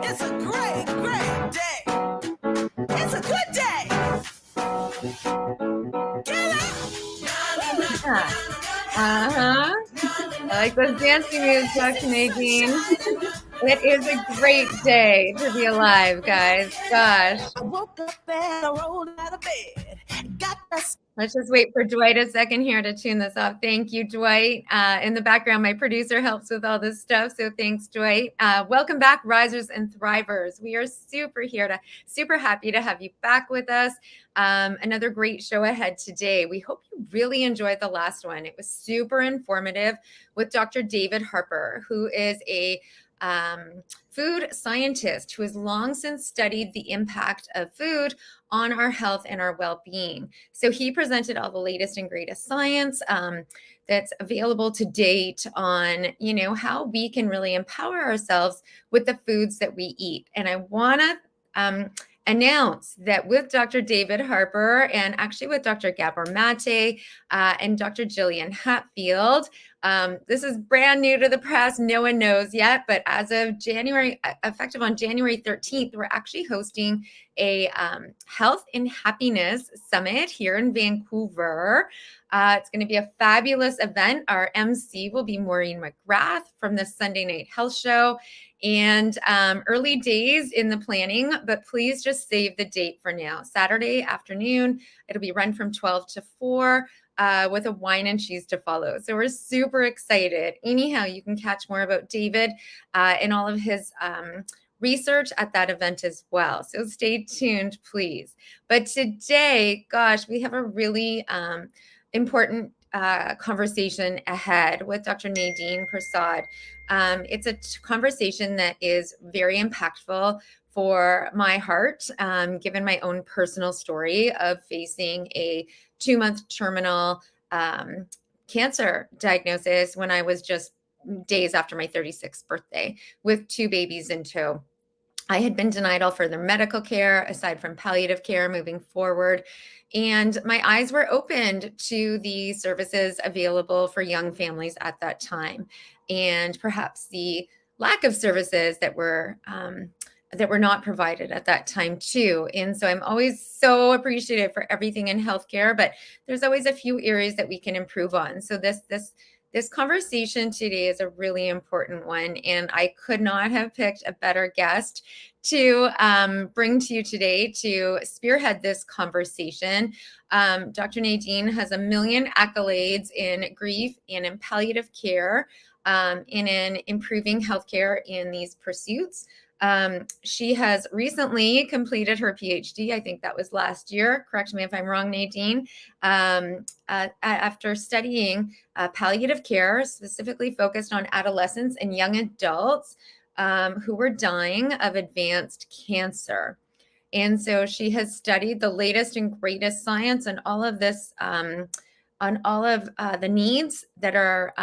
It's a great, great day. It's a good day. Get up. Yeah. I like those dancing moves, Dr. Nadine. It is a great day to be alive, guys. Gosh. I woke up and I rolled out of bed. Let's just wait for Dwight a second here to tune this up. Thank you, Dwight. In the background, my producer helps with all this stuff. So thanks, Dwight. Welcome back, Risers and Thrivers. We are super happy to have you back with us. Another great show ahead today. We hope you really enjoyed the last one. It was super informative with Dr. David Harper, who is a food scientist who has long since studied the impact of food on our health and our well-being. So he presented all the latest and greatest science that's available to date on, how we can really empower ourselves with the foods that we eat. And I want to announce that with Dr. David Harper and actually with Dr. Gabor Mate and Dr. Jillian Hatfield, this is brand new to the press. No one knows yet, but as of effective on January 13th, we're actually hosting a health and happiness summit here in Vancouver. It's going to be a fabulous event. Our MC will be Maureen McGrath from the Sunday Night Health Show. And early days in the planning, but please just save the date for now. Saturday afternoon, it'll be run from 12 to 4 with a wine and cheese to follow. So we're super excited. Anyhow, you can catch more about David and all of his research at that event as well. So stay tuned, please. But today, gosh, we have a really important conversation ahead with Dr. Nadine Persaud. It's a conversation that is very impactful for my heart, given my own personal story of facing a 2-month terminal cancer diagnosis when I was just days after my 36th birthday with 2 babies in tow. I had been denied all further medical care aside from palliative care moving forward. And my eyes were opened to the services available for young families at that time, and perhaps the lack of services that were not provided at that time too. And so I'm always so appreciative for everything in healthcare, but there's always a few areas that we can improve on. So this conversation today is a really important one, and I could not have picked a better guest to bring to you today to spearhead this conversation. Dr. Nadine has a million accolades in grief and in palliative care and in improving healthcare in these pursuits. She has recently completed her PhD. I think that was last year. Correct me if I'm wrong, Nadine. After studying palliative care, specifically focused on adolescents and young adults who were dying of advanced cancer. And so she has studied the latest and greatest science and all of this, on all of the needs that are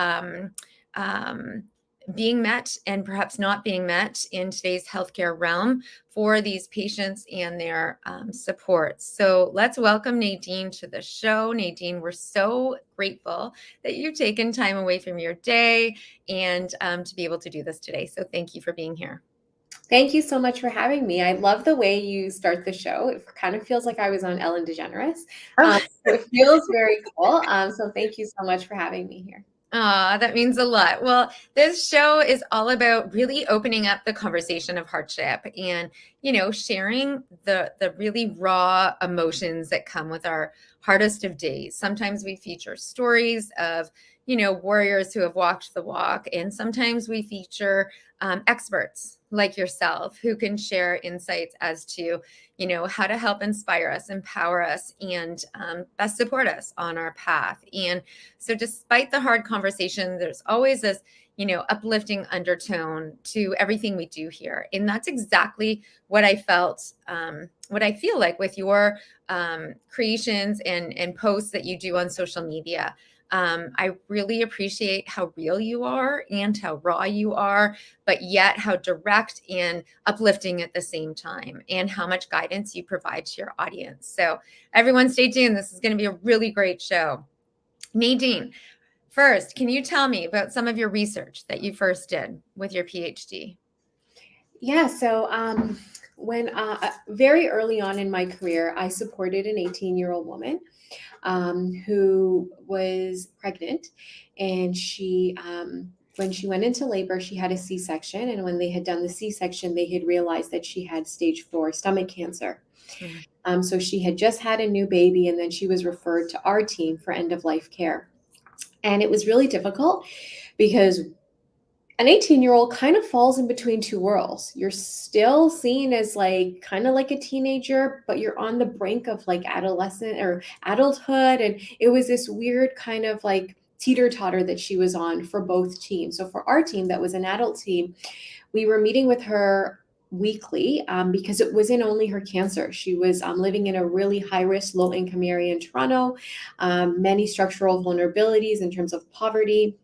being met and perhaps not being met in today's healthcare realm for these patients and their support. So let's welcome Nadine to the show. Nadine, we're so grateful that you've taken time away from your day and to be able to do this today. So thank you for being here. Thank you so much for having me. I love the way you start the show. It kind of feels like I was on Ellen DeGeneres. So it feels very cool. So thank you so much for having me here. That means a lot. Well, this show is all about really opening up the conversation of hardship and, sharing the really raw emotions that come with our hardest of days. Sometimes we feature stories of, warriors who have walked the walk. And sometimes we feature experts like yourself who can share insights as to, how to help inspire us, empower us, and best support us on our path. And so despite the hard conversation, there's always this, uplifting undertone to everything we do here. And that's exactly what I felt, what I feel like with your creations and posts that you do on social media. I really appreciate how real you are and how raw you are, but yet how direct and uplifting at the same time, and how much guidance you provide to your audience. So everyone stay tuned. This is going to be a really great show. Nadine, First, can you tell me about some of your research that you first did with your PhD? Yeah, so when very early on in my career, I supported an 18-year-old woman who was pregnant, and when she went into labor, she had a C-section, and when they had done the C-section, they had realized that she had stage 4 stomach cancer. So she had just had a new baby, and then she was referred to our team for end-of-life care. And it was really difficult because an 18-year-old kind of falls in between two worlds. You're still seen as like kind of like a teenager, but you're on the brink of like adolescent or adulthood. And it was this weird kind of like teeter-totter that she was on for both teams. So for our team, that was an adult team, we were meeting with her weekly because it wasn't only her cancer. She was living in a really high-risk, low-income area in Toronto, many structural vulnerabilities in terms of poverty,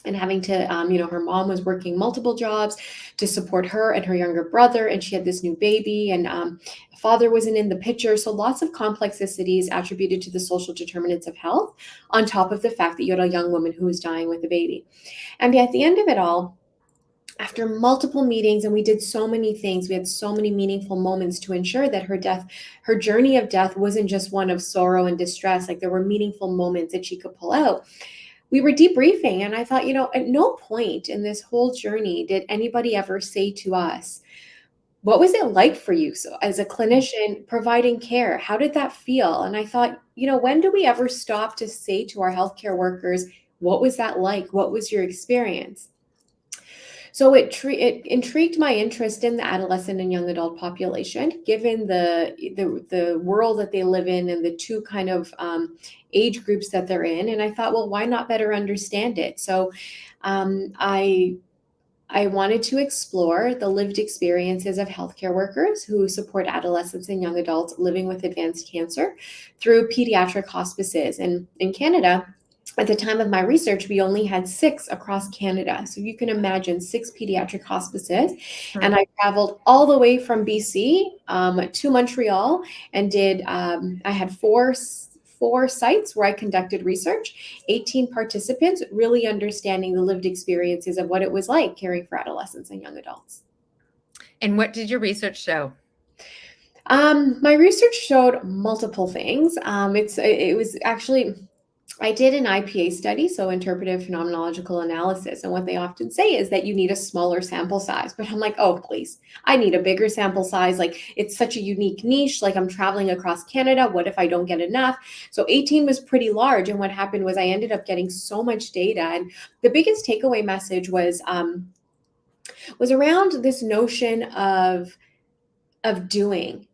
and having to, her mom was working multiple jobs to support her and her younger brother, and she had this new baby, and father wasn't in the picture. So lots of complexities attributed to the social determinants of health, on top of the fact that you had a young woman who was dying with a baby. And at the end of it all, after multiple meetings, and we did so many things, we had so many meaningful moments to ensure that her journey of death wasn't just one of sorrow and distress. Like there were meaningful moments that she could pull out. We were debriefing, and I thought, at no point in this whole journey did anybody ever say to us, what was it like for you? So as a clinician providing care, how did that feel? And I thought, when do we ever stop to say to our healthcare workers, what was that like? What was your experience? So it intrigued my interest in the adolescent and young adult population, given the world that they live in and the two kind of age groups that they're in. And I thought, well, why not better understand it? So I wanted to explore the lived experiences of healthcare workers who support adolescents and young adults living with advanced cancer through pediatric hospices. And in Canada, at the time of my research, we only had 6 across Canada. So you can imagine 6 pediatric hospices. And I traveled all the way from BC to Montreal and I had four sites where I conducted research, 18 participants, really understanding the lived experiences of what it was like caring for adolescents and young adults. And what did your research show? My research showed multiple things. It was actually, I did an IPA study, so interpretive phenomenological analysis. And what they often say is that you need a smaller sample size. But I'm like, oh, please, I need a bigger sample size. Like it's such a unique niche. Like I'm traveling across Canada. What if I don't get enough? So 18 was pretty large. And what happened was I ended up getting so much data. And the biggest takeaway message was around this notion of doing.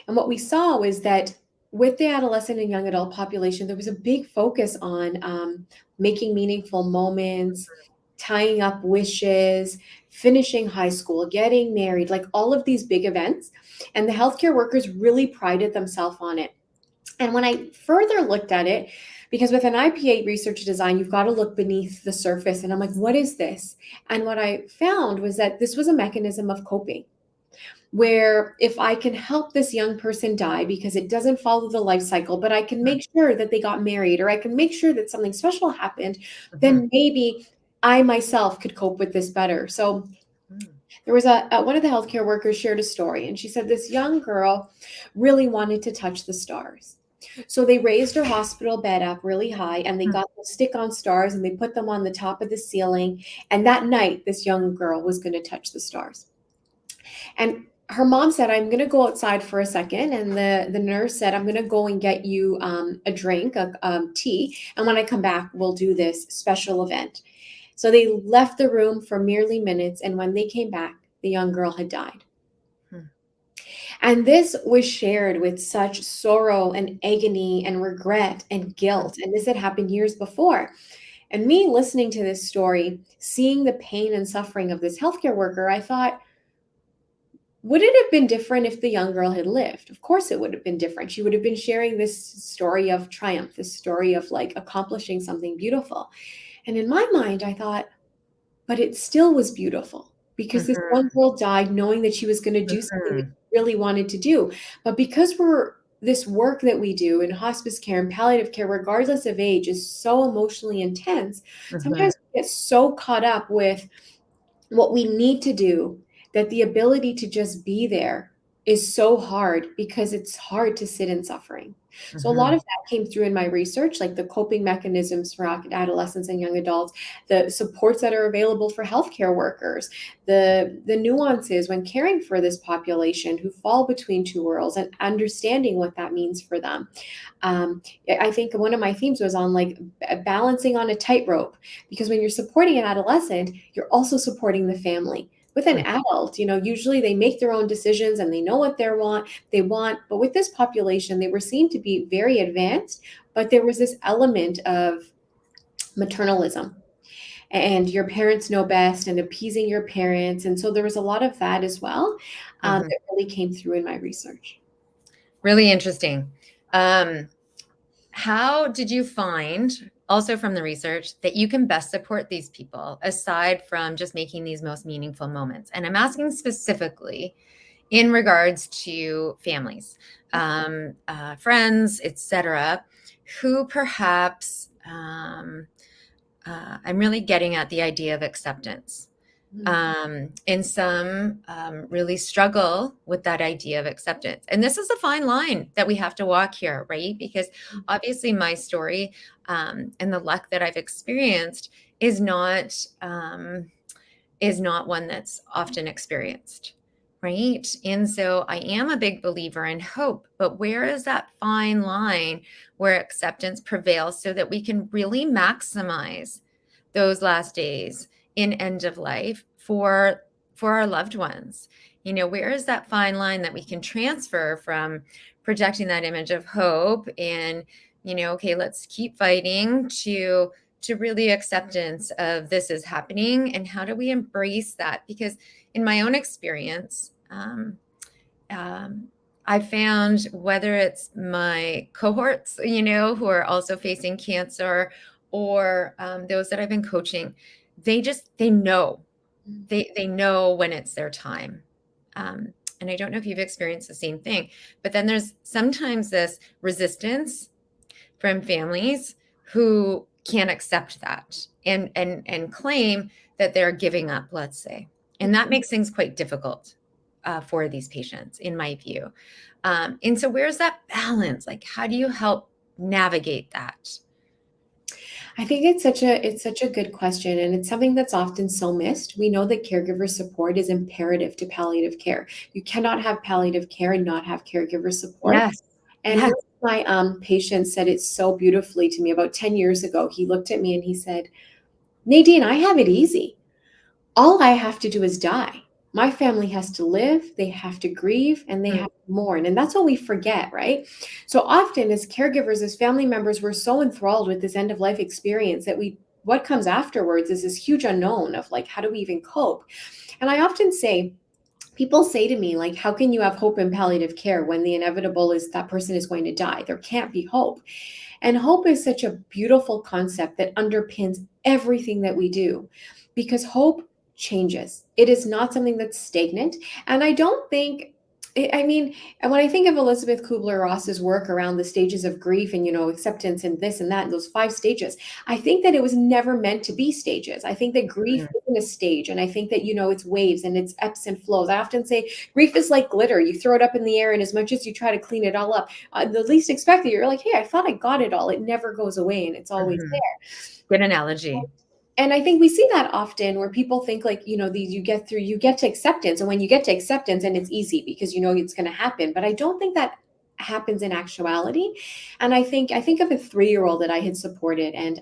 And what we saw was that with the adolescent and young adult population, there was a big focus on making meaningful moments, tying up wishes, finishing high school, getting married, like all of these big events. And the healthcare workers really prided themselves on it. And when I further looked at it, because with an IPA research design, you've got to look beneath the surface. And I'm like, what is this? And what I found was that this was a mechanism of coping, where if I can help this young person die because it doesn't follow the life cycle, but I can make sure that they got married, or I can make sure that something special happened, then maybe I myself could cope with this better. So there was one of the healthcare workers shared a story, and she said this young girl really wanted to touch the stars. So they raised her hospital bed up really high, and they got the stick-on stars and they put them on the top of the ceiling. And that night, this young girl was going to touch the stars. And her mom said, I'm going to go outside for a second. And the nurse said, I'm going to go and get you a drink, tea. And when I come back, we'll do this special event. So they left the room for merely minutes. And when they came back, the young girl had died. And this was shared with such sorrow and agony and regret and guilt. And this had happened years before. And me listening to this story, seeing the pain and suffering of this healthcare worker, I thought, would it have been different if the young girl had lived? Of course it would have been different. She would have been sharing this story of triumph, this story of like accomplishing something beautiful. And in my mind, I thought, but it still was beautiful because this one girl died knowing that she was going to do something that she really wanted to do. But because we're this work that we do in hospice care and palliative care, regardless of age, is so emotionally intense. Sometimes we get so caught up with what we need to do that the ability to just be there is so hard, because it's hard to sit in suffering. So a lot of that came through in my research, like the coping mechanisms for adolescents and young adults, the supports that are available for healthcare workers, the nuances when caring for this population who fall between two worlds, and understanding what that means for them. I think one of my themes was on like balancing on a tightrope, because when you're supporting an adolescent, you're also supporting the family. With an adult, usually they make their own decisions and they know what they want. But with this population, they were seen to be very advanced, but there was this element of maternalism, and your parents know best, and appeasing your parents. And so there was a lot of that as well, that really came through in my research. Really interesting. How did you find, also from the research, that you can best support these people aside from just making these most meaningful moments? And I'm asking specifically in regards to families, friends, etc., who perhaps I'm really getting at the idea of acceptance. And some really struggle with that idea of acceptance. And this is a fine line that we have to walk here, right? Because obviously my story and the luck that I've experienced is not one that's often experienced, right? And so I am a big believer in hope, but where is that fine line where acceptance prevails so that we can really maximize those last days in end of life for our loved ones? Where is that fine line that we can transfer from projecting that image of hope and, okay, let's keep fighting, to really acceptance of this is happening, and how do we embrace that? Because in my own experience, I found, whether it's my cohorts, who are also facing cancer, or those that I've been coaching, they know, they know when it's their time. And I don't know if you've experienced the same thing, but then there's sometimes this resistance from families who can't accept that and claim that they're giving up, let's say. And that makes things quite difficult for these patients, in my view. And so where's that balance? Like, how do you help navigate that? I think it's such a good question, and it's something that's often so missed. We know that caregiver support is imperative to palliative care. You cannot have palliative care and not have caregiver support. Yes. And one of my patients said it so beautifully to me about 10 years ago. He looked at me and he said, "Nadine, I have it easy. All I have to do is die. My family has to live, they have to grieve, and they have to mourn." And that's what we forget, right? So often as caregivers, as family members, we're so enthralled with this end of life experience that what comes afterwards is this huge unknown of like, how do we even cope? And I often say, people say to me, like, how can you have hope in palliative care when the inevitable is that person is going to die? There can't be hope. And hope is such a beautiful concept that underpins everything that we do, because hope changes. It is not something that's stagnant. And I don't think, and when I think of Elizabeth Kubler-Ross's work around the stages of grief and, acceptance and this and that, and those 5 stages, I think that it was never meant to be stages. I think that grief isn't a stage. And I think that, it's waves and it's ebbs and flows. I often say grief is like glitter. You throw it up in the air, and as much as you try to clean it all up, the least expected, you're like, hey, I thought I got it all. It never goes away, and it's always there. Good analogy. And I think we see that often where people think like, you get to acceptance. And when you get to acceptance, and it's easy because it's going to happen. But I don't think that happens in actuality. And I think of a 3-year-old that I had supported, and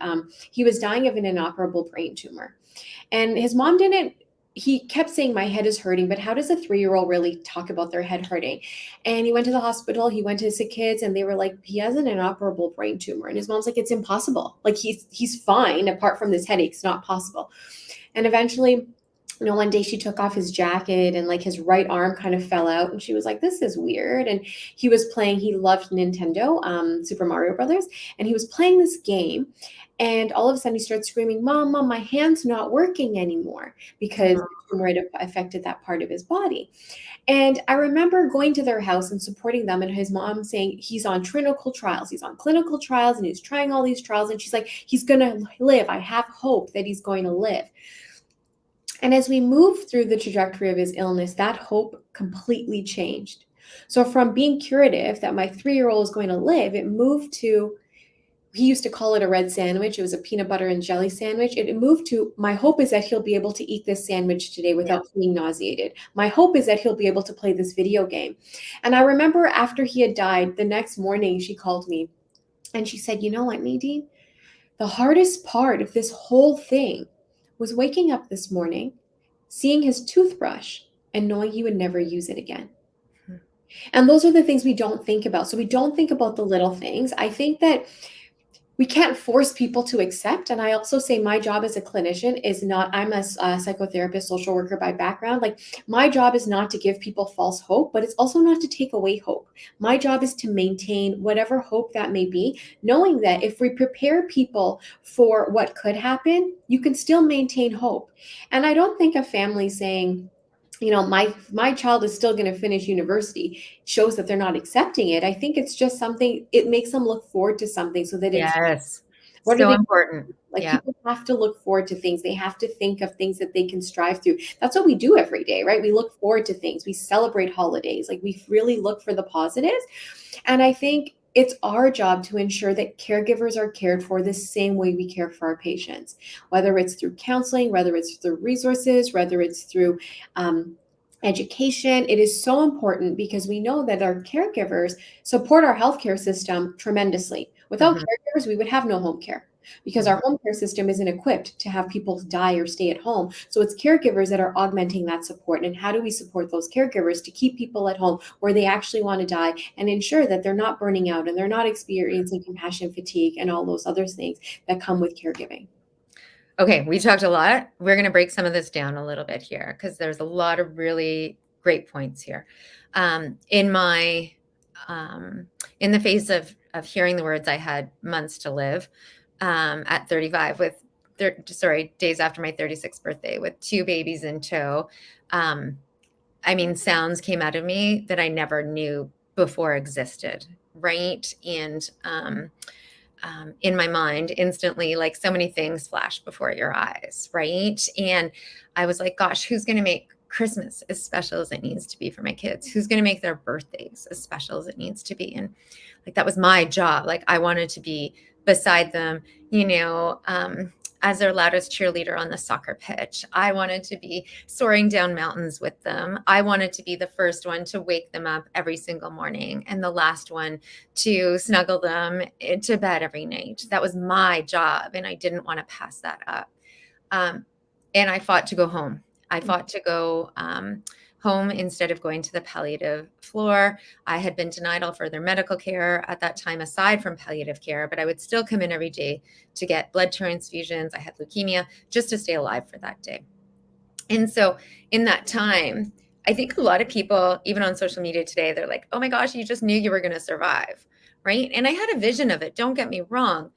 he was dying of an inoperable brain tumor. And his mom he kept saying, my head is hurting, but how does a 3-year-old really talk about their head hurting? And he went to the hospital, he went to sick kids, and they were like, he has an inoperable brain tumor. And his mom's like, it's impossible. Like he's fine. Apart from this headache, it's not possible. And eventually one day she took off his jacket and like his right arm kind of fell out, and she was like, this is weird. And he loved Nintendo, Super Mario Brothers, and he was playing this game. And all of a sudden he started screaming, Mom, my hand's not working anymore, because the tumor had affected that part of his body. And I remember going to their house and supporting them, and his mom saying, he's on clinical trials, and he's trying all these trials. And she's like, he's going to live. I have hope that he's going to live. And as we moved through the trajectory of his illness, that hope completely changed. So from being curative, that my 3-year-old is going to live, it moved to, he used to call it a red sandwich. It was a peanut butter and jelly sandwich. It moved to, my hope is that he'll be able to eat this sandwich today without being nauseated. My hope is that he'll be able to play this video game. And I remember after he had died, the next morning she called me and she said, you know what, Nadine, the hardest part of this whole thing was waking up this morning, seeing his toothbrush, and knowing he would never use it again. And those are the things we don't think about. So we don't think about the little things. I think that we can't force people to accept. And I also say my job as a clinician is not, I'm a psychotherapist, social worker by background. Like, my job is not to give people false hope, but it's also not to take away hope. My job is to maintain whatever hope that may be, knowing that if we prepare people for what could happen, you can still maintain hope. And I don't think a family saying, you know, my child is still going to finish university shows that they're not accepting it. I think it's just something, it makes them look forward to something, so that it's so important. Like, people have to look forward to things. They have to think of things that they can strive through. That's what we do every day, right? We look forward to things. We celebrate holidays. Like, we really look for the positives. And I think it's our job to ensure that caregivers are cared for the same way we care for our patients, whether it's through counseling, whether it's through resources, whether it's through education. It is so important because we know that our caregivers support our healthcare system tremendously. Without caregivers, we would have no home care, because our home care system isn't equipped to have people die or stay at home. So it's caregivers that are augmenting that support. And how do we support those caregivers to keep people at home where they actually want to die, and ensure that they're not burning out and they're not experiencing compassion fatigue and all those other things that come with caregiving? Okay, we talked a lot. We're going to break some of this down a little bit here, because there's a lot of really great points here. In the face of hearing the words, I had months to live at 35 with, days after my 36th birthday with 2 babies in tow. I mean, sounds came out of me that I never knew before existed, right? And in my mind, instantly, like, so many things flash before your eyes, right? And I was like, gosh, who's going to make Christmas as special as it needs to be for my kids? Who's going to make their birthdays as special as it needs to be? And like, that was my job. Like, I wanted to be beside them, you know, as their loudest cheerleader on the soccer pitch. I wanted to be soaring down mountains with them. I wanted to be the first one to wake them up every single morning and the last one to snuggle them into bed every night. That was my job, and I didn't want to pass that up. And I fought to go home. I fought to go home instead of going to the palliative floor. I had been denied all further medical care at that time, aside from palliative care, but I would still come in every day to get blood transfusions. I had leukemia, just to stay alive for that day. And so in that time, I think a lot of people, even on social media today, they're like, oh my gosh, you just knew you were going to survive, right? And I had a vision of it. Don't get me wrong.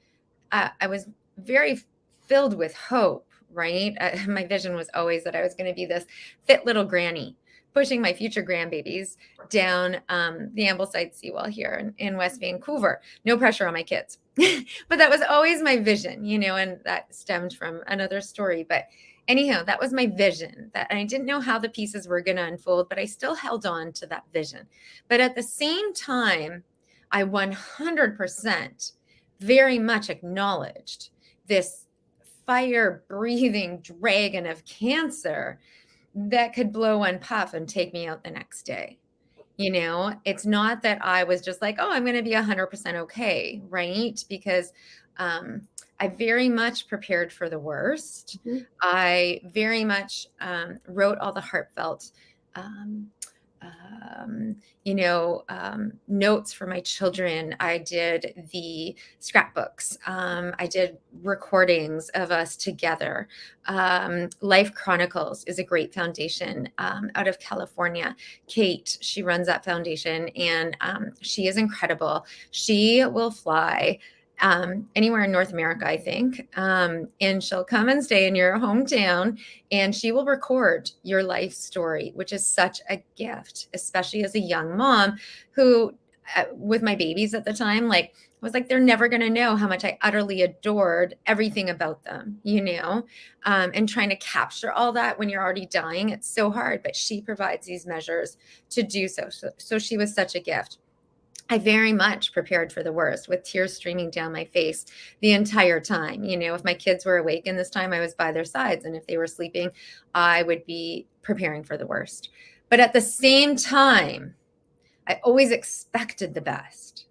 I was very filled with hope, right? My vision was always that I was going to be this fit little granny pushing my future grandbabies down the Ambleside seawall here in West Vancouver. No pressure on my kids. But that was always my vision, you know, and that stemmed from another story. But anyhow, that was my vision. That I didn't know how the pieces were going to unfold, but I still held on to that vision. But at the same time, I 100% very much acknowledged this fire-breathing dragon of cancer that could blow one puff and take me out the next day. You know, it's not that I was just like, oh, I'm going to be 100% okay, right? Because I very much prepared for the worst. I very much wrote all the heartfelt notes for my children. I did the scrapbooks. I did recordings of us together. Life Chronicles is a great foundation out of California. Kate, she runs that foundation, and she is incredible. She will fly anywhere in North America, I think. And she'll come and stay in your hometown, and she will record your life story, which is such a gift, especially as a young mom who, with my babies at the time, like, I was like, they're never going to know how much I utterly adored everything about them, and trying to capture all that when you're already dying. It's so hard, but she provides these measures to do so. So she was such a gift. I very much prepared for the worst with tears streaming down my face the entire time. If my kids were awake in this time, I was by their sides. And if they were sleeping, I would be preparing for the worst. But at the same time, I always expected the best.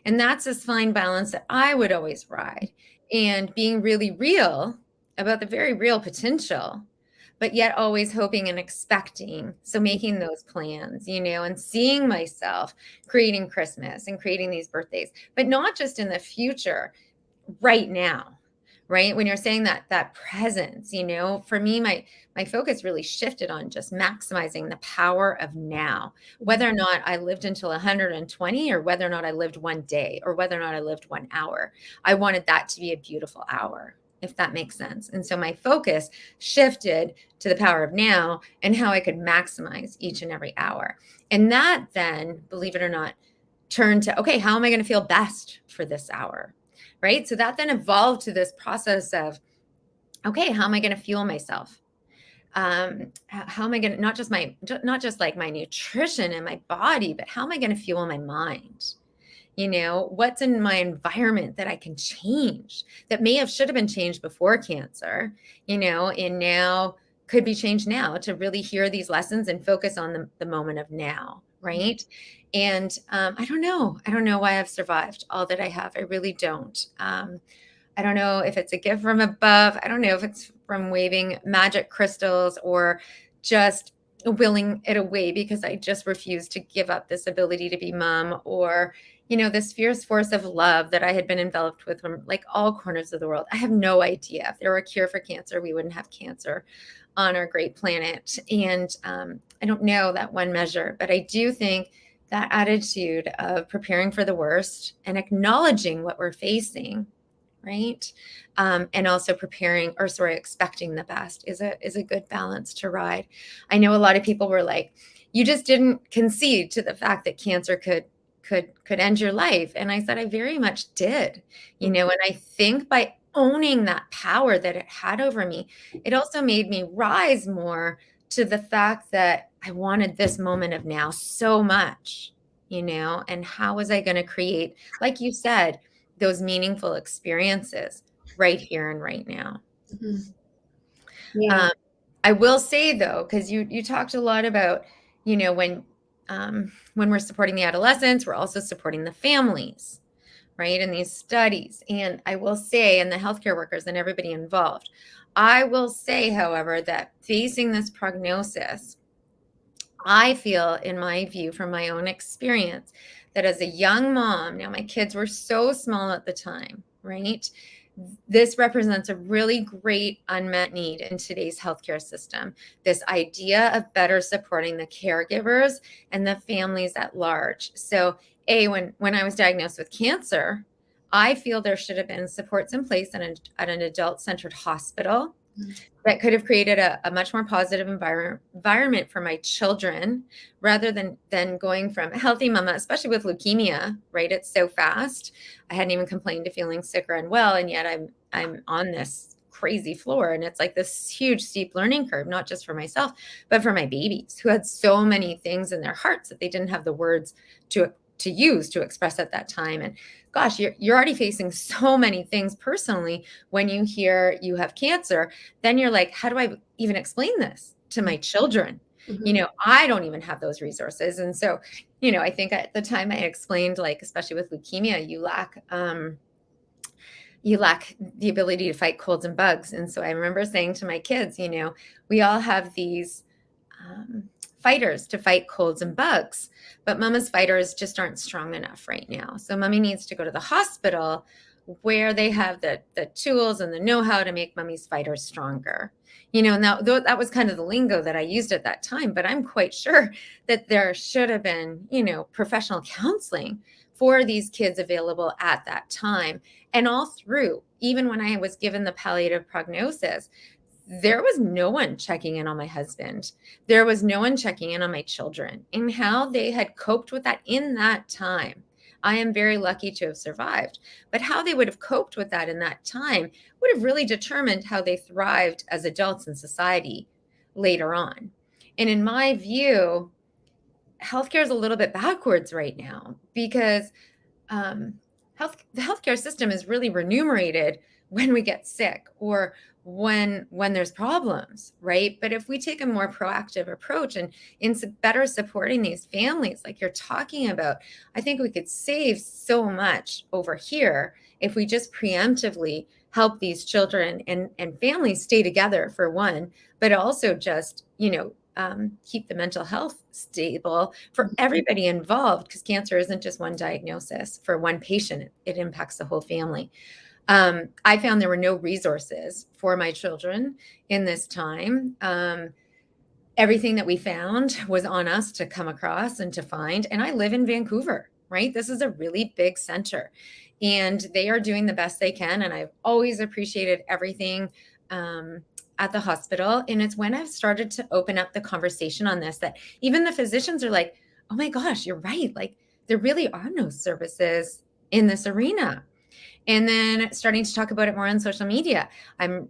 And that's this fine balance that I would always ride, and being really real about the very real potential, but yet always hoping and expecting. So making those plans, and seeing myself creating Christmas and creating these birthdays, but not just in the future, right now, right? When you're saying that presence, for me, my focus really shifted on just maximizing the power of now, whether or not I lived until 120, or whether or not I lived one day, or whether or not I lived 1 hour. I wanted that to be a beautiful hour, if that makes sense. And so my focus shifted to the power of now and how I could maximize each and every hour. And that then, believe it or not, turned to, okay, how am I going to feel best for this hour? Right? So that then evolved to this process of, okay, how am I going to fuel myself? How am I going to, not just like my nutrition and my body, but how am I going to fuel my mind? What's in my environment that I can change that should have been changed before cancer, and now could be changed now, to really hear these lessons and focus on the moment of now. Right. And I don't know why I've survived all that I have. I really don't. I don't know if it's a gift from above. I don't know if it's from waving magic crystals or just willing it away because I just refuse to give up this ability to be mom, or, this fierce force of love that I had been enveloped with from like all corners of the world. I have no idea. If there were a cure for cancer, we wouldn't have cancer on our great planet. And I don't know that one measure, but I do think that attitude of preparing for the worst and acknowledging what we're facing, right? And also expecting the best is a good balance to ride. I know a lot of people were like, you just didn't concede to the fact that cancer could end your life. And I said, I very much did, and I think by owning that power that it had over me, it also made me rise more to the fact that I wanted this moment of now so much, and how was I going to create, like you said, those meaningful experiences right here and right now. Mm-hmm. Yeah. I will say though, because you talked a lot about, when we're supporting the adolescents, we're also supporting the families, right? In these studies. And I will say, and the healthcare workers and everybody involved, I will say, however, that facing this prognosis, I feel, in my view, from my own experience, that as a young mom, now my kids were so small at the time, right? This represents a really great unmet need in today's healthcare system. This idea of better supporting the caregivers and the families at large. So, when I was diagnosed with cancer, I feel there should have been supports in place at an adult-centered hospital that could have created a much more positive environment for my children, rather than going from a healthy mama, especially with leukemia, right? It's so fast. I hadn't even complained of feeling sick or unwell, and yet I'm on this crazy floor, and it's like this huge steep learning curve, not just for myself, but for my babies who had so many things in their hearts that they didn't have the words to use to express at that time. And gosh, you're already facing so many things personally. When you hear you have cancer, then you're like, how do I even explain this to my children? Mm-hmm. I don't even have those resources. And so, I think at the time I explained, like, especially with leukemia, you lack the ability to fight colds and bugs. And so I remember saying to my kids, we all have these fighters to fight colds and bugs, but mama's fighters just aren't strong enough right now. So mommy needs to go to the hospital where they have the tools and the know-how to make mommy's fighters stronger. Now that was kind of the lingo that I used at that time, but I'm quite sure that there should have been, professional counseling for these kids available at that time. And all through, even when I was given the palliative prognosis, there was no one checking in on my husband. There was no one checking in on my children and how they had coped with that in that time. I am very lucky to have survived, but how they would have coped with that in that time would have really determined how they thrived as adults in society later on. And in my view, healthcare is a little bit backwards right now because the healthcare system is really remunerated when we get sick or when there's problems, right? But if we take a more proactive approach and in better supporting these families like you're talking about, I think we could save so much over here if we just preemptively help these children and families stay together for one, but also just, keep the mental health stable for everybody involved, because cancer isn't just one diagnosis for one patient. It impacts the whole family. I found there were no resources for my children in this time. Everything that we found was on us to come across and to find. And I live in Vancouver, right? This is a really big center and they are doing the best they can. And I've always appreciated everything at the hospital. And it's when I've started to open up the conversation on this that even the physicians are like, oh my gosh, you're right. Like there really are no services in this arena. And then starting to talk about it more on social media. I'm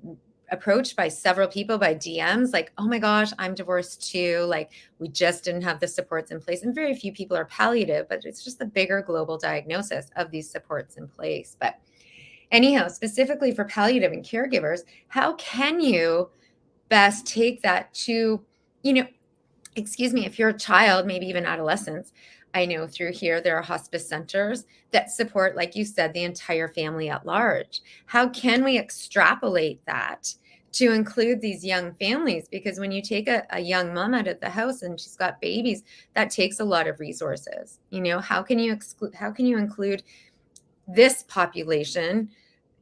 approached by several people by DMs like, oh my gosh, I'm divorced too. Like we just didn't have the supports in place. And very few people are palliative, but it's just the bigger global diagnosis of these supports in place. But anyhow, specifically for palliative and caregivers, how can you best take that to, if you're a child, maybe even adolescents, I know through here there are hospice centers that support, like you said, the entire family at large. How can we extrapolate that to include these young families? Because when you take a young mom out of the house and she's got babies, that takes a lot of resources. How can you include this population?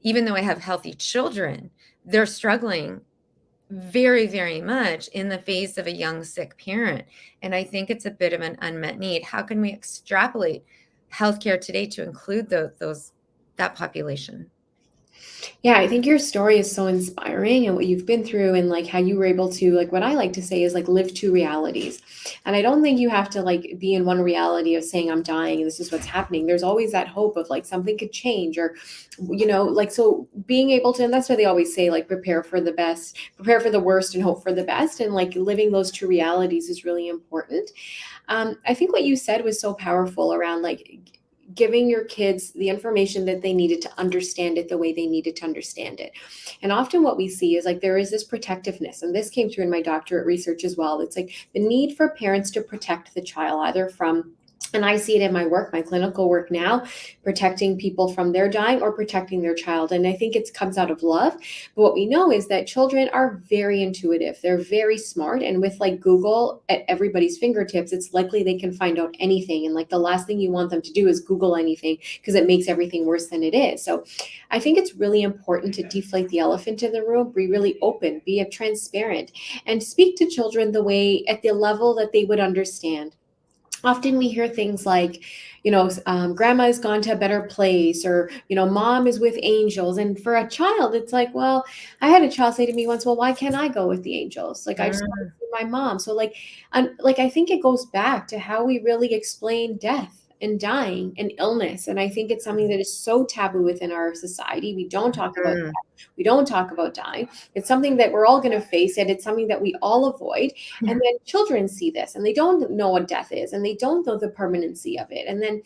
Even though I have healthy children, they're struggling very, very much in the face of a young, sick parent. And I think it's a bit of an unmet need. How can we extrapolate healthcare today to include that population? Yeah, I think your story is so inspiring and what you've been through and like how you were able to, like, what I like to say is like live two realities. And I don't think you have to like be in one reality of saying I'm dying and this is what's happening. There's always that hope of like something could change or, like, so being able to, and that's why they always say like prepare for the best, prepare for the worst and hope for the best. And like living those two realities is really important. I think what you said was so powerful around like giving your kids the information that they needed to understand it the way they needed to understand it. And often what we see is like there is this protectiveness, and this came through in my doctorate research as well. It's like the need for parents to protect the child either from, and I see it in my work, my clinical work now, protecting people from their dying or protecting their child. And I think it comes out of love. But what we know is that children are very intuitive. They're very smart. And with like Google at everybody's fingertips, it's likely they can find out anything. And like the last thing you want them to do is Google anything because it makes everything worse than it is. So I think it's really important to deflate the elephant in the room, be really open, be transparent, and speak to children the way at the level that they would understand. Often we hear things like, grandma's gone to a better place or, mom is with angels. And for a child, it's like, well, I had a child say to me once, well, why can't I go with the angels? Like, I just want to see my mom. So I think it goes back to how we really explain death and dying and illness. And I think it's something that is so taboo within our society. We don't talk about that. We don't talk about dying. It's something that we're all going to face, and it's something that we all avoid. And then children see this and they don't know what death is and they don't know the permanency of it. And then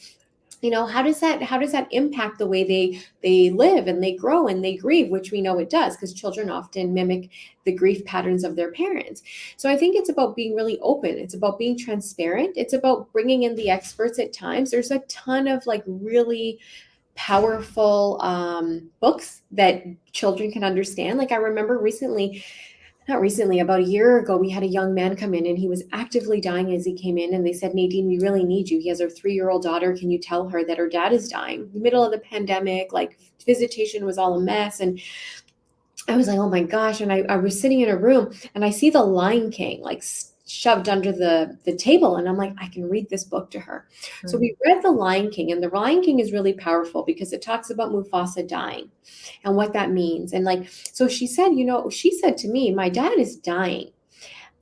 how does that impact the way they live and they grow and they grieve, which we know it does because children often mimic the grief patterns of their parents. So I think it's about being really open. It's about being transparent. It's about bringing in the experts at times. There's a ton of like really powerful books that children can understand. Like I remember recently, not recently, about a year ago, we had a young man come in and he was actively dying as he came in. And they said, Nadine, we really need you. He has a 3-year-old daughter. Can you tell her that her dad is dying? In the middle of the pandemic, like visitation was all a mess. And I was like, oh my gosh. And I was sitting in a room and I see the Lion King like shoved under the table. And I'm like, I can read this book to her. So we read the Lion King, and the Lion King is really powerful because it talks about Mufasa dying and what that means. And like, so she said, she said to me, my dad is dying.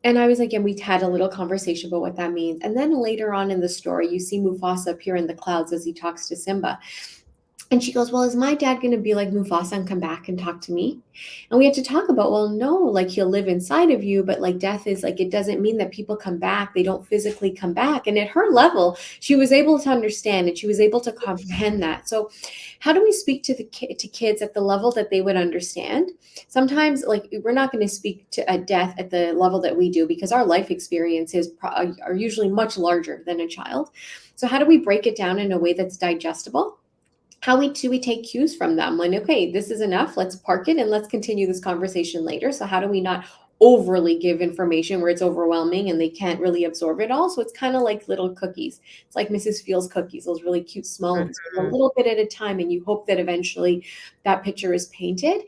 And I was like, and we had a little conversation about what that means. And then later on in the story, you see Mufasa appear in the clouds as he talks to Simba. And she goes, well, is my dad going to be like Mufasa and come back and talk to me? And we had to talk about, well, no, like he'll live inside of you, but like death is like, it doesn't mean that people come back. They don't physically come back. And at her level, she was able to understand and she was able to comprehend that. So how do we speak to to kids at the level that they would understand? Sometimes like we're not going to speak to a death at the level that we do because our life experiences are usually much larger than a child. So how do we break it down in a way that's digestible? How do we take cues from them? Like, okay, this is enough. Let's park it and let's continue this conversation later. So how do we not overly give information where it's overwhelming and they can't really absorb it all? So it's kind of like little cookies. It's like Mrs. Fields cookies, those really cute small ones, a little bit at a time. And you hope that eventually that picture is painted.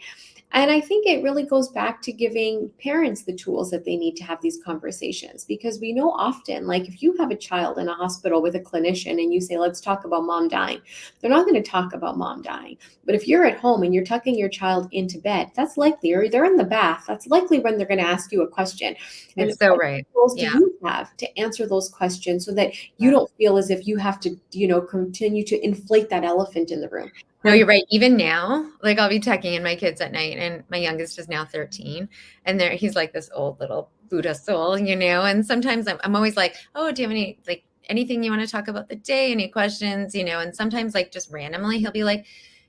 And I think it really goes back to giving parents the tools that they need to have these conversations, because we know often, like if you have a child in a hospital with a clinician and you say, let's talk about mom dying, they're not going to talk about mom dying. But if you're at home and you're tucking your child into bed, that's likely, or they're in the bath, that's likely when they're going to ask you a question. And That's so right. Tools do you have to answer those questions so that you don't feel as if you have to, continue to inflate that elephant in the room? No, you're right. Even now, like I'll be tucking in my kids at night, and my youngest is now 13, and he's like this old little Buddha soul, and sometimes I'm always like, oh, do you have any, like anything you want to talk about the day? Any questions, and sometimes like just randomly, he'll be like,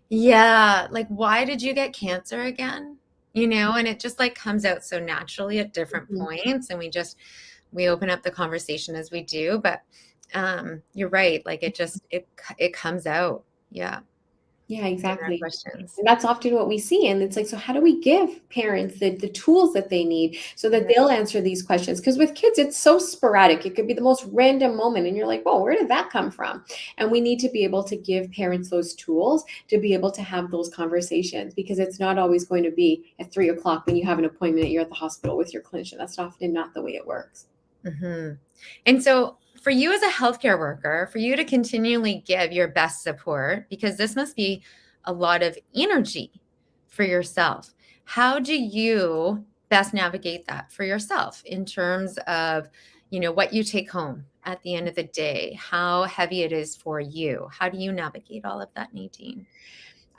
yeah, like, why did you get cancer again? And it just like comes out so naturally at different points. And we open up the conversation as we do, but you're right. Like it comes out. Yeah. Yeah, exactly. Questions. And that's often what we see. And it's like, so how do we give parents the tools that they need so that they'll answer these questions? Because with kids, it's so sporadic. It could be the most random moment. And you're like, whoa, where did that come from? And we need to be able to give parents those tools to be able to have those conversations, because it's not always going to be at 3:00 when you have an appointment and you're at the hospital with your clinician. That's often not the way it works. Mm-hmm. And so for you as a healthcare worker, for you to continually give your best support, because this must be a lot of energy for yourself, how do you best navigate that for yourself in terms of, what you take home at the end of the day, how heavy it is for you? How do you navigate all of that, Nadine?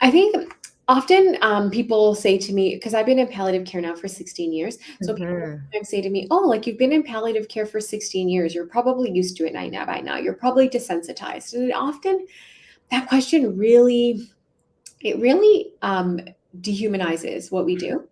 I think often people say to me, because I've been in palliative care now for 16 years. So people sometimes say to me, oh, like you've been in palliative care for 16 years. You're probably used to it by now. You're probably desensitized. And often that question really dehumanizes what we do.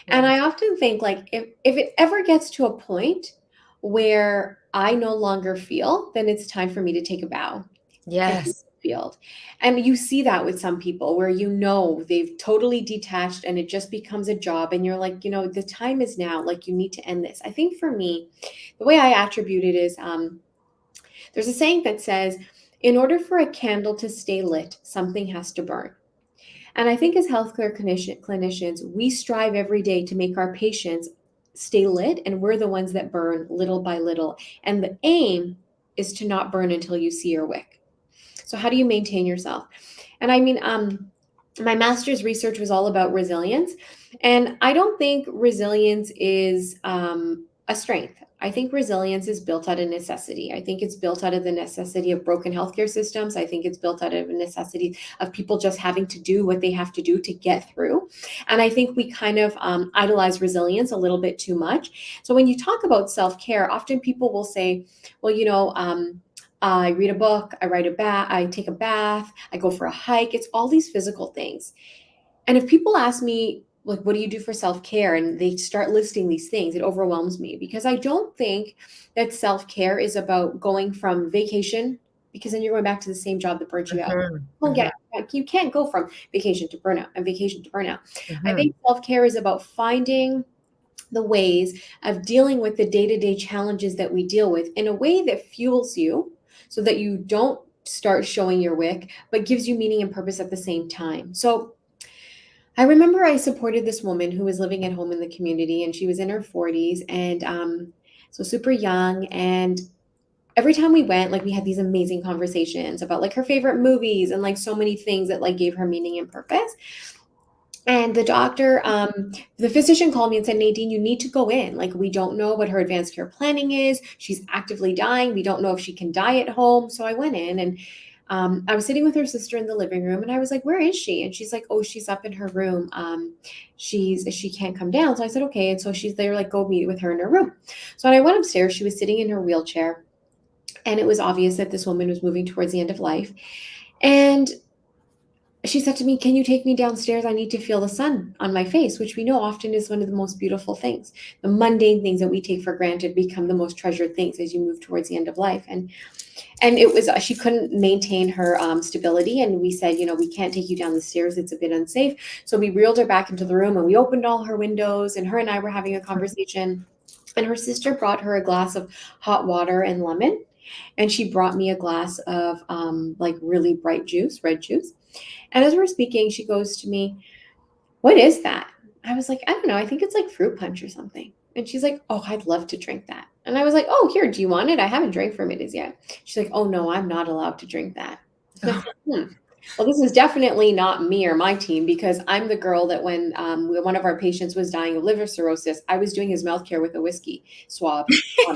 And I often think like if it ever gets to a point where I no longer feel, then it's time for me to take a bow. Yes. Field. And you see that with some people where they've totally detached and it just becomes a job, and you're like, the time is now, like you need to end this. I think for me, the way I attribute it is there's a saying that says, in order for a candle to stay lit, something has to burn. And I think as healthcare clinicians, we strive every day to make our patients stay lit, and we're the ones that burn little by little. And the aim is to not burn until you see your wick. So how do you maintain yourself? And I mean, my master's research was all about resilience. And I don't think resilience is a strength. I think resilience is built out of necessity. I think it's built out of the necessity of broken healthcare systems. I think it's built out of a necessity of people just having to do what they have to do to get through. And I think we kind of idolize resilience a little bit too much. So when you talk about self-care, often people will say, well, I read a book, I take a bath, I go for a hike. It's all these physical things. And if people ask me, like, what do you do for self-care? And they start listing these things, it overwhelms me, because I don't think that self-care is about going from vacation, because then you're going back to the same job that burnt you out. You can't go from vacation to burnout and vacation to burnout. I think self-care is about finding the ways of dealing with the day-to-day challenges that we deal with in a way that fuels you so that you don't start showing your wick, but gives you meaning and purpose at the same time. So I remember I supported this woman who was living at home in the community, and she was in her 40s, and so super young. And every time we went, like, we had these amazing conversations about like her favorite movies and like so many things that like gave her meaning and purpose. And the physician called me and said, Nadine, you need to go in. Like, we don't know what her advanced care planning is. She's actively dying. We don't know if she can die at home. So I went in, and I was sitting with her sister in the living room, and I was like, where is she? And she's like, oh, she's up in her room. She can't come down. So I said, okay. And so they were like, go meet with her in her room. So when I went upstairs, she was sitting in her wheelchair, and it was obvious that this woman was moving towards the end of life. And she said to me, can you take me downstairs? I need to feel the sun on my face, which we know often is one of the most beautiful things. The mundane things that we take for granted become the most treasured things as you move towards the end of life. And it was, she couldn't maintain her stability. And we said, we can't take you down the stairs. It's a bit unsafe. So we reeled her back into the room, and we opened all her windows, and her and I were having a conversation. And her sister brought her a glass of hot water and lemon. And she brought me a glass of like really bright juice, red juice. And as we're speaking, she goes to me, what is that? I was like, I don't know. I think it's like fruit punch or something. And she's like, oh, I'd love to drink that. And I was like, oh, here, do you want it? I haven't drank from it as yet. She's like, oh, no, I'm not allowed to drink that. Well, this is definitely not me or my team, because I'm the girl that when one of our patients was dying of liver cirrhosis, I was doing his mouth care with a whiskey swab. So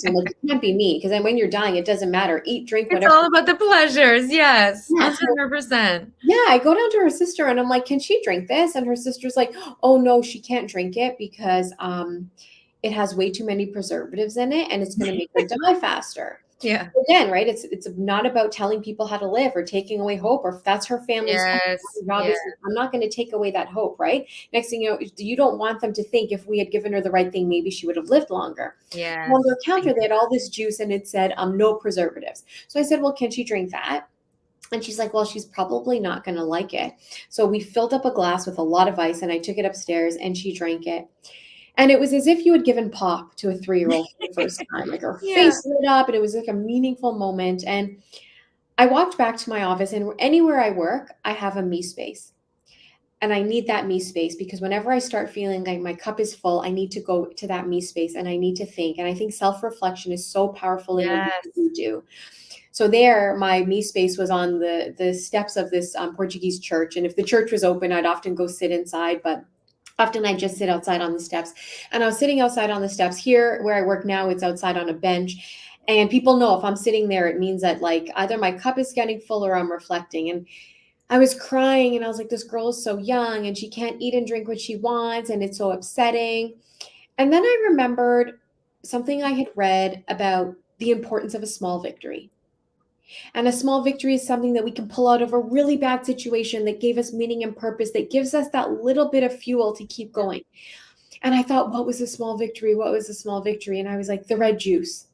I'm like, it can't be me, because then when you're dying, it doesn't matter. Eat, drink, whatever. It's all about the pleasures. Yes, Yeah, 100%. Yeah, I go down to her sister and I'm like, can she drink this? And her sister's like, oh, no, she can't drink it because it has way too many preservatives in it, and it's going to make her die faster. Yeah. Again, right? It's not about telling people how to live or taking away hope, or if that's her family's job. Yes. I'm not going to take away that hope, right? Next thing you know, you don't want them to think if we had given her the right thing, maybe she would have lived longer. Yeah. On their counter, they had all this juice, and it said no preservatives. So I said, well, can she drink that? And she's like, well, she's probably not going to like it. So we filled up a glass with a lot of ice, and I took it upstairs, and she drank it. And it was as if you had given pop to a 3-year-old for the first time. Like, her face lit up, and it was like a meaningful moment. And I walked back to my office, and anywhere I work, I have a me space. And I need that me space, because whenever I start feeling like my cup is full, I need to go to that me space, and I need to think. And I think self-reflection is so powerful in what we do. So there, my me space was on the steps of this Portuguese church. And if the church was open, I'd often go sit inside, but often I just sit outside on the steps. And I was sitting outside on the steps. Here where I work now, it's outside on a bench. And people know if I'm sitting there, it means that like either my cup is getting full or I'm reflecting. And I was crying, and I was like, this girl is so young, and she can't eat and drink what she wants, and it's so upsetting. And then I remembered something I had read about the importance of a small victory. And a small victory is something that we can pull out of a really bad situation that gave us meaning and purpose, that gives us that little bit of fuel to keep going. And I thought, what was a small victory? What was a small victory? And I was like, the red juice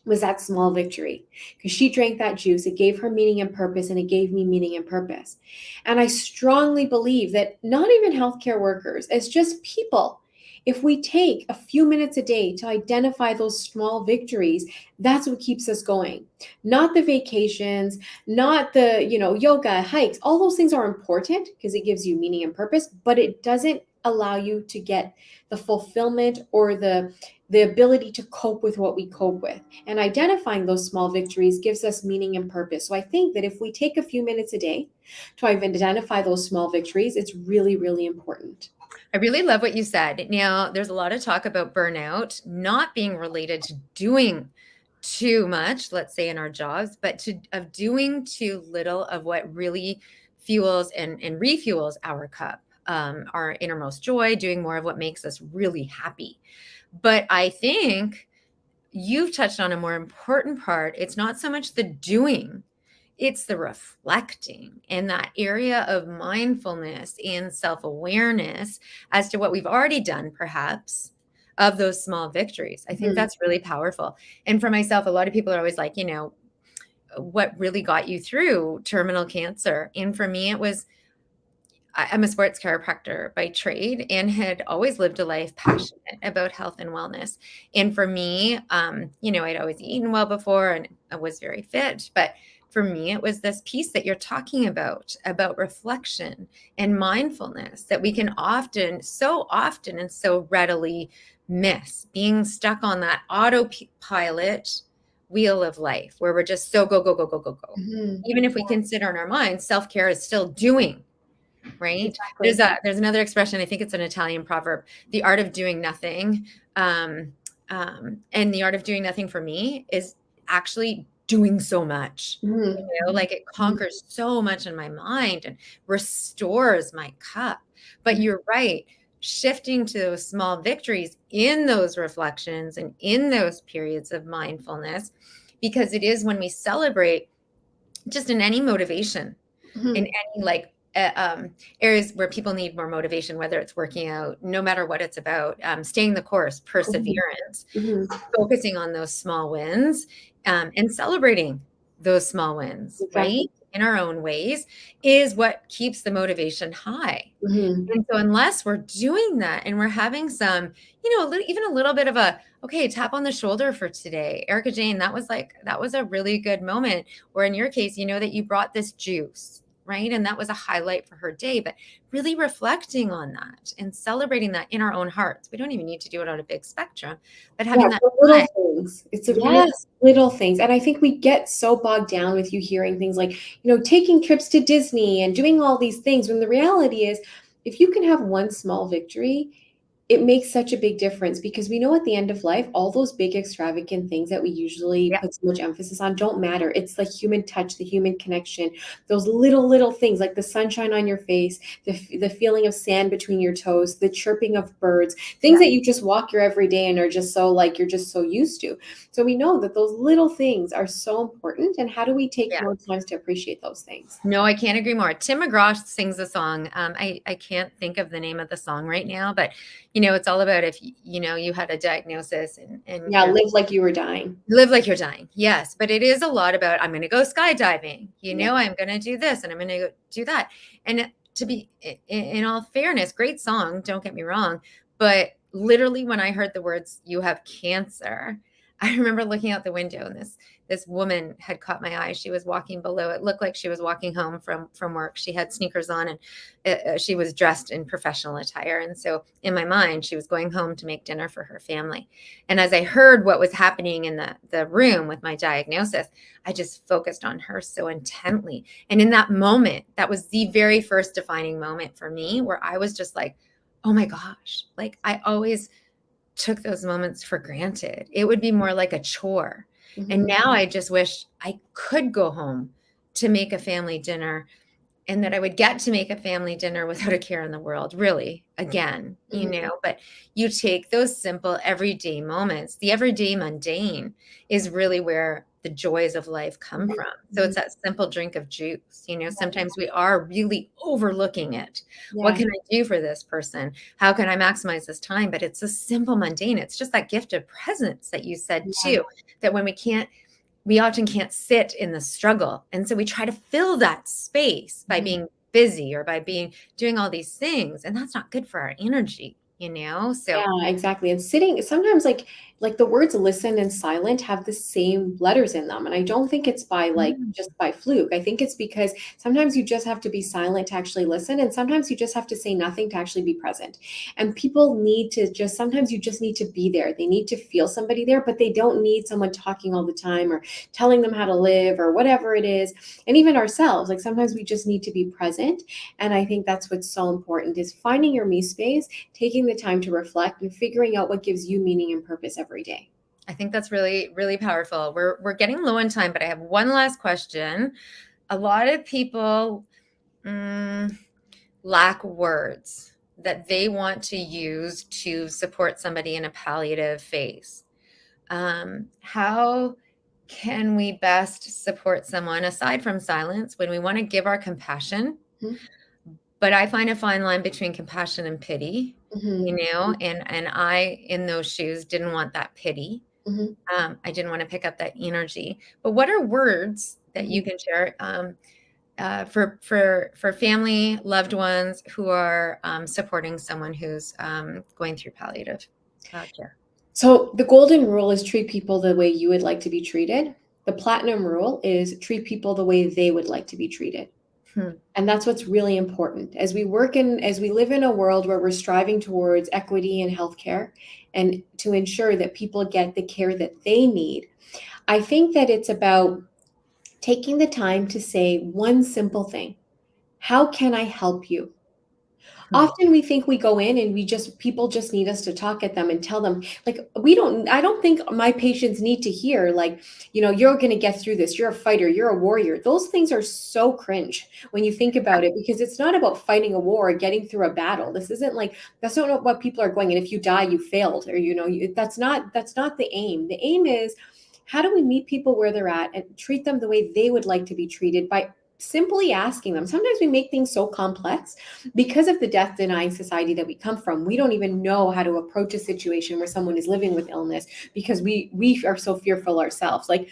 was that small victory, because she drank that juice. It gave her meaning and purpose, and it gave me meaning and purpose. And I strongly believe that not even healthcare workers, as just people, if we take a few minutes a day to identify those small victories, that's what keeps us going. Not the vacations, not the, yoga, hikes. All those things are important because it gives you meaning and purpose, but it doesn't allow you to get the fulfillment or the ability to cope with what we cope with. And identifying those small victories gives us meaning and purpose. So I think that if we take a few minutes a day to identify those small victories, it's really, really important. I really love what you said. Now, there's a lot of talk about burnout not being related to doing too much, let's say in our jobs, but of doing too little of what really fuels and refuels our cup, our innermost joy, doing more of what makes us really happy. But I think you've touched on a more important part. It's not so much the doing, it's the reflecting and that area of mindfulness and self-awareness as to what we've already done, perhaps, of those small victories. I think that's really powerful. And for myself, a lot of people are always like, what really got you through terminal cancer? And for me, it was, I'm a sports chiropractor by trade and had always lived a life passionate about health and wellness. And for me, I'd always eaten well before and I was very fit, but for me, it was this piece that you're talking about reflection and mindfulness that we can so often and so readily miss, being stuck on that autopilot wheel of life where we're just so go, go, go, go, go, go. Mhm. Even if we consider in our minds, self-care is still doing, right? Exactly. There's another expression, I think it's an Italian proverb, the art of doing nothing. And the art of doing nothing for me is actually doing so much. Mhm. Like it conquers so much in my mind and restores my cup. But you're right, shifting to those small victories in those reflections and in those periods of mindfulness, because it is when we celebrate just in any motivation, Mhm. in any areas where people need more motivation, whether it's working out, no matter what it's about, staying the course, perseverance, Mhm. focusing on those small wins, and celebrating those small wins, right? Exactly. In our own ways is what keeps the motivation high. Mhm. And so unless we're doing that and we're having some, even a little bit of okay, tap on the shoulder for today. Erica Jane, that was a really good moment. Or in your case, that you brought this juice, right? And that was a highlight for her day, but really reflecting on that and celebrating that in our own hearts. We don't even need to do it on a big spectrum, but Yeah, having that the little time. things. It's a really Yes. little things. And I think we get so bogged down with you hearing things like, taking trips to Disney and doing all these things when the reality is if you can have one small victory, it makes such a big difference because we know at the end of life, all those big extravagant things that we usually Yeah. put so much emphasis on don't matter. It's the human touch, the human connection, those little things like the sunshine on your face, the feeling of sand between your toes, the chirping of birds, things that you just walk your every day and are just so like you're just so used to. So we know that those little things are so important. And how do we take Yeah. more times to appreciate those things? No, I can't agree more. Tim McGraw sings a song. I can't think of the name of the song right now, but it's all about if you had a diagnosis and Yeah, you're live like you were dying. live like you're dying. Yes, but it is a lot about I'm going to go skydiving. Yeah. I'm going to do this and I'm going to do that. And to be in all fairness, great song. Don't get me wrong, but literally when I heard the words "you have cancer," I remember looking out the window and this woman had caught my eye. She was walking below. It looked like she was walking home from work. She had sneakers on and she was dressed in professional attire. And so in my mind, she was going home to make dinner for her family. And as I heard what was happening in the room with my diagnosis, I just focused on her so intently. And in that moment, that was the very first defining moment for me where I was just like, oh my gosh, like I always took those moments for granted. It would be more like a chore. And Mhm. now I just wish I could go home to make a family dinner and that I would get to make a family dinner without a care in the world, really, again, Mhm. but you take those simple everyday moments, the everyday mundane is really where the joys of life come from. So Mhm. it's that simple drink of juice, sometimes we are really overlooking it. What Yeah. can I do for this person? How can I maximize this time? But it's a simple mundane. It's just that gift of presence that you said Yeah. too, that when we often can't sit in the struggle. And so we try to fill that space by Mhm. being busy or by doing all these things. And that's not good for our energy, So Yeah, exactly. And sitting sometimes like the words listen and silent have the same letters in them. And I don't think it's by like Mm, just by fluke. I think it's because sometimes you just have to be silent to actually listen. And sometimes you just have to say nothing to actually be present. And people need to just sometimes you just need to be there. They need to feel somebody there, but they don't need someone talking all the time or telling them how to live or whatever it is. And even ourselves, like sometimes we just need to be present. And I think that's what's so important is finding your me space, taking the time to reflect and figuring out what gives you meaning and purpose every day. I think that's really, really powerful. We're getting low on time, but I have one last question. A lot of people lack words that they want to use to support somebody in a palliative phase. How can we best support someone aside from silence when we want to give our compassion? Mhm. But I find a fine line between compassion and pity, Mhm. and I, in those shoes, didn't want that pity. Mhm. I didn't want to pick up that energy. But what are words that you Mhm. can share for family, loved ones who are supporting someone who's going through palliative care? So the golden rule is treat people the way you would like to be treated. The platinum rule is treat people the way they would like to be treated. And that's what's really important as we live in a world where we're striving towards equity in healthcare and to ensure that people get the care that they need. I think that it's about taking the time to say one simple thing. How can I help you? Often we think we go in and people just need us to talk at them and tell them, like, I don't think my patients need to hear, like, you're going to get through this. You're a fighter. You're a warrior. Those things are so cringe when you think about it, because it's not about fighting a war or getting through a battle. This isn't like, that's not what people are going. And if you die, you failed, or, that's not the aim. The aim is, how do we meet people where they're at and treat them the way they would like to be treated by simply asking them. Sometimes we make things so complex because of the death denying society that we come from. We don't even know how to approach a situation where someone is living with illness because we are so fearful ourselves. Like,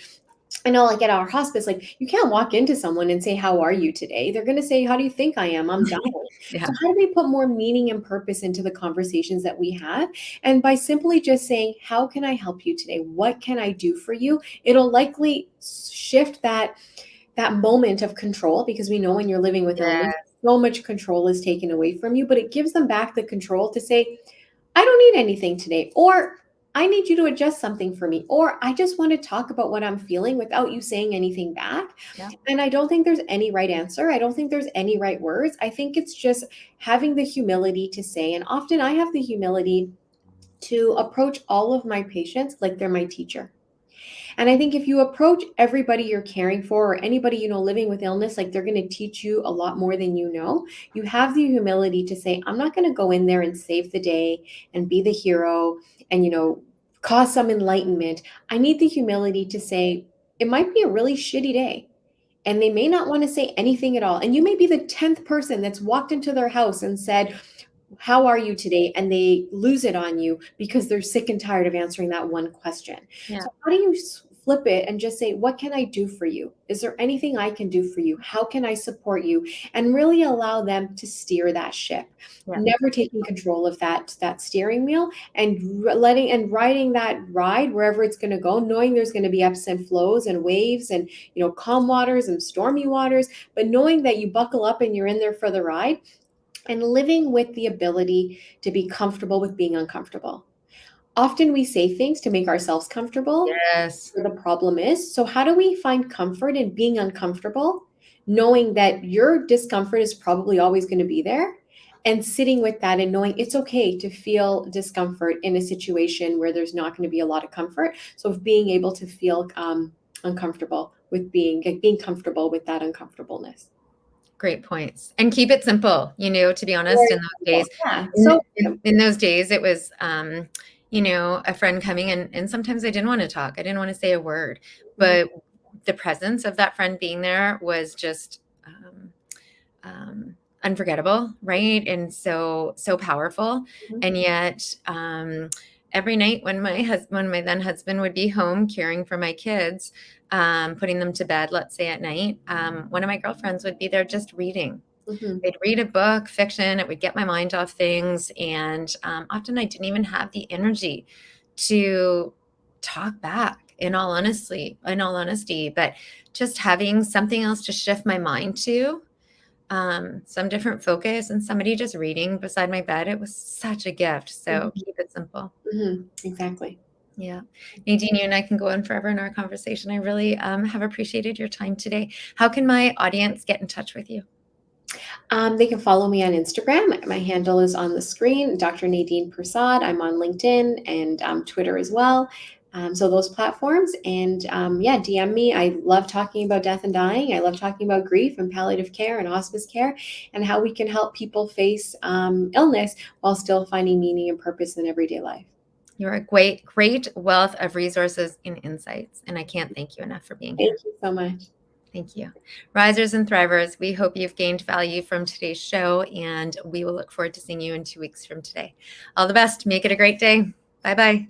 I know, like at our hospice, like you can't walk into someone and say, how are you today? They're going to say, how do you think I am? I'm dying. Yeah. So how do we put more meaning and purpose into the conversations that we have? And by simply just saying, how can I help you today? What can I do for you? It'll likely shift that moment of control, because we know when you're living with illness, so much control is taken away from you, but it gives them back the control to say, I don't need anything today, or I need you to adjust something for me, or I just want to talk about what I'm feeling without you saying anything back. Yeah. And I don't think there's any right answer. I don't think there's any right words. I think it's just having the humility to say, and often I have the humility to approach all of my patients like they're my teacher. And I think if you approach everybody you're caring for, or anybody living with illness, like they're going to teach you a lot more than you have the humility to say, I'm not going to go in there and save the day and be the hero and, cause some enlightenment. I need the humility to say, it might be a really shitty day, and they may not want to say anything at all. And you may be the 10th person that's walked into their house and said, how are you today? And they lose it on you because they're sick and tired of answering that one question. Yeah. So how do you flip it and just say, what can I do for you? Is there anything I can do for you? How can I support you? And really allow them to steer that ship, never taking control of that steering wheel, and riding that ride wherever it's going to go, knowing there's going to be ebbs and flows and waves and, calm waters and stormy waters, but knowing that you buckle up and you're in there for the ride, and living with the ability to be comfortable with being uncomfortable. Often we say things to make ourselves comfortable. Yes. Where the problem is. So how do we find comfort in being uncomfortable, knowing that your discomfort is probably always going to be there, and sitting with that and knowing it's okay to feel discomfort in a situation where there's not going to be a lot of comfort. So being able to feel uncomfortable with being comfortable with that uncomfortableness. Great points. And keep it simple, to be honest, in those days. Yeah. In those days, it was, a friend coming in, and sometimes I didn't want to talk. I didn't want to say a word, but the presence of that friend being there was just unforgettable, right? And so powerful. And yet, every night when my then husband would be home caring for my kids, putting them to bed, let's say at night, one of my girlfriends would be there just reading. They'd read a book, fiction. It would get my mind off things. And often I didn't even have the energy to talk back, in all honesty, but just having something else to shift my mind to, some different focus, and somebody just reading beside my bed, it was such a gift. So keep it simple. Exactly. Yeah. Nadine, you and I can go on forever in our conversation. I really have appreciated your time today. How can my audience get in touch with you? They can follow me on Instagram. My handle is on the screen, Dr. Nadine Persaud. I'm on LinkedIn and Twitter as well. So those platforms, and DM me. I love talking about death and dying. I love talking about grief and palliative care and hospice care, and how we can help people face illness while still finding meaning and purpose in everyday life. You're a great wealth of resources and insights, and I can't thank you enough for being here. Thank you so much. Thank you. Risers and Thrivers, we hope you've gained value from today's show, and we will look forward to seeing you in 2 weeks from today. All the best. Make it a great day. Bye-bye.